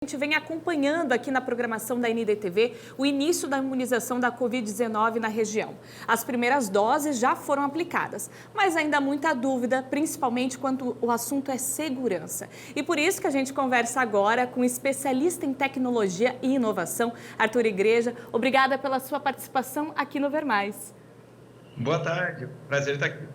A gente vem acompanhando aqui na programação da NDTV o início da imunização da Covid-19 na região. As primeiras doses já foram aplicadas, mas ainda há muita dúvida, principalmente quando o assunto é segurança. E por isso que a gente conversa agora com o especialista em tecnologia e inovação, Arthur Igreja. Obrigada pela sua participação aqui no Ver Mais. Boa tarde, prazer estar aqui.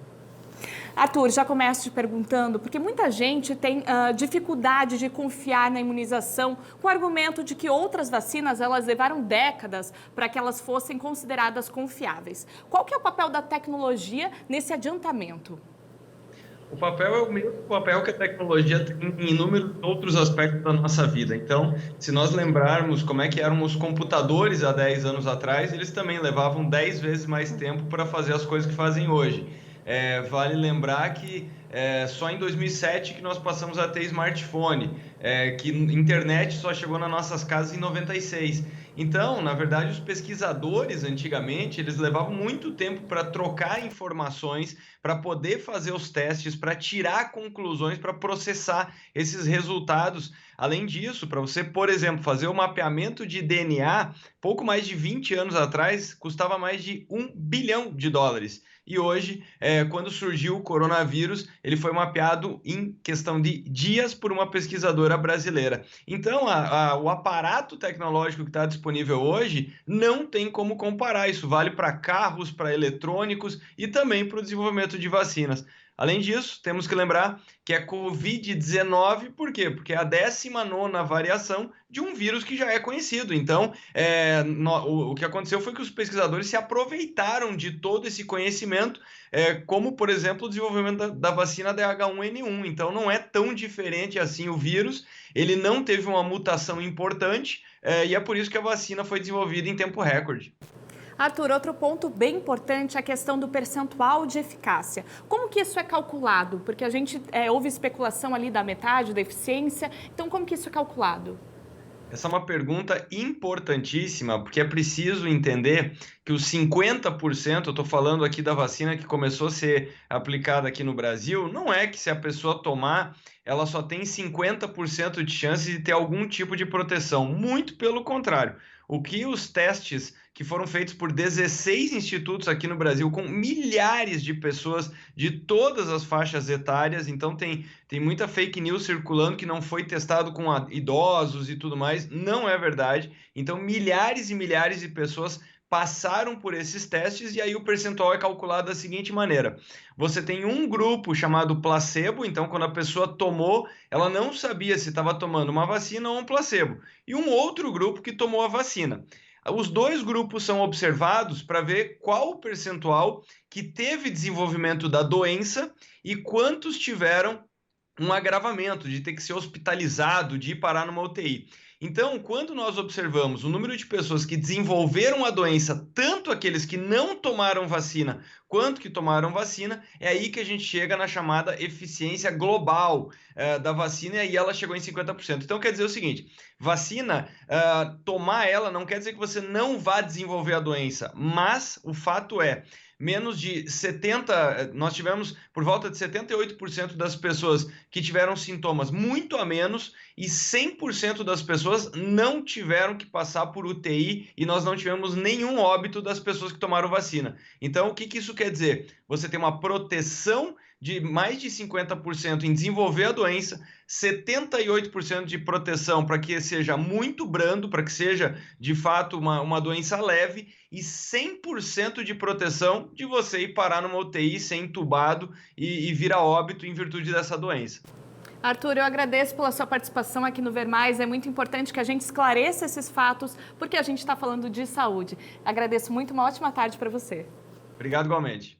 Arthur, já começo te perguntando, porque muita gente tem dificuldade de confiar na imunização com o argumento de que outras vacinas elas levaram décadas para que elas fossem consideradas confiáveis. Qual que é o papel da tecnologia nesse adiantamento? O papel é o mesmo papel que a tecnologia tem em inúmeros outros aspectos da nossa vida. Então, se nós lembrarmos como é que eram os computadores há 10 anos atrás, eles também levavam 10 vezes mais tempo para fazer as coisas que fazem hoje. Vale lembrar que só em 2007 que nós passamos a ter smartphone, que internet só chegou nas nossas casas em 96. Então, na verdade, os pesquisadores antigamente, eles levavam muito tempo para trocar informações, para poder fazer os testes, para tirar conclusões, para processar esses resultados. Além disso, para você, por exemplo, fazer o mapeamento de DNA, pouco mais de 20 anos atrás, custava mais de US$ 1 bilhão. E hoje, quando surgiu o coronavírus, ele foi mapeado em questão de dias por uma pesquisadora brasileira. Então, o aparato tecnológico que está disponível hoje não tem como comparar. Isso vale para carros, para eletrônicos e também para o desenvolvimento de vacinas. Além disso, temos que lembrar que é Covid-19, por quê? Porque é a 19ª variação de um vírus que já é conhecido. Então, o que aconteceu foi que os pesquisadores se aproveitaram de todo esse conhecimento, como, por exemplo, o desenvolvimento da vacina da H1N1. Então, não é tão diferente assim o vírus, ele não teve uma mutação importante, e é por isso que a vacina foi desenvolvida em tempo recorde. Arthur, outro ponto bem importante é a questão do percentual de eficácia. Como que isso é calculado? Porque a gente houve especulação ali da metade da eficiência, então como que isso é calculado? Essa é uma pergunta importantíssima, porque é preciso entender que os 50%, eu estou falando aqui da vacina que começou a ser aplicada aqui no Brasil, não é que se a pessoa tomar, ela só tem 50% de chance de ter algum tipo de proteção. Muito pelo contrário. O que os testes que foram feitos por 16 institutos aqui no Brasil, com milhares de pessoas de todas as faixas etárias, então tem muita fake news circulando que não foi testado com idosos e tudo mais, não é verdade. Então milhares e milhares de pessoas passaram por esses testes e aí o percentual é calculado da seguinte maneira: você tem um grupo chamado placebo, então quando a pessoa tomou, ela não sabia se estava tomando uma vacina ou um placebo, e um outro grupo que tomou a vacina. Os dois grupos são observados para ver qual o percentual que teve desenvolvimento da doença e quantos tiveram um agravamento, de ter que ser hospitalizado, de ir parar numa UTI. Então, quando nós observamos o número de pessoas que desenvolveram a doença, tanto aqueles que não tomaram vacina, quanto que tomaram vacina, é aí que a gente chega na chamada eficiência global da vacina, e aí ela chegou em 50%. Então, quer dizer o seguinte, vacina, tomar ela não quer dizer que você não vá desenvolver a doença, mas o fato é, menos de 70%, nós tivemos por volta de 78% das pessoas que tiveram sintomas muito a menos e 100% das pessoas não tiveram que passar por UTI e nós não tivemos nenhum óbito das pessoas que tomaram vacina. Então, o que isso quer dizer? Você tem uma proteção de mais de 50% em desenvolver a doença, 78% de proteção para que seja muito brando, para que seja de fato uma doença leve, e 100% de proteção de você ir parar numa UTI, ser entubado e vir a óbito em virtude dessa doença. Arthur, eu agradeço pela sua participação aqui no Ver Mais. É muito importante que a gente esclareça esses fatos, porque a gente está falando de saúde. Agradeço muito, uma ótima tarde para você. Obrigado igualmente.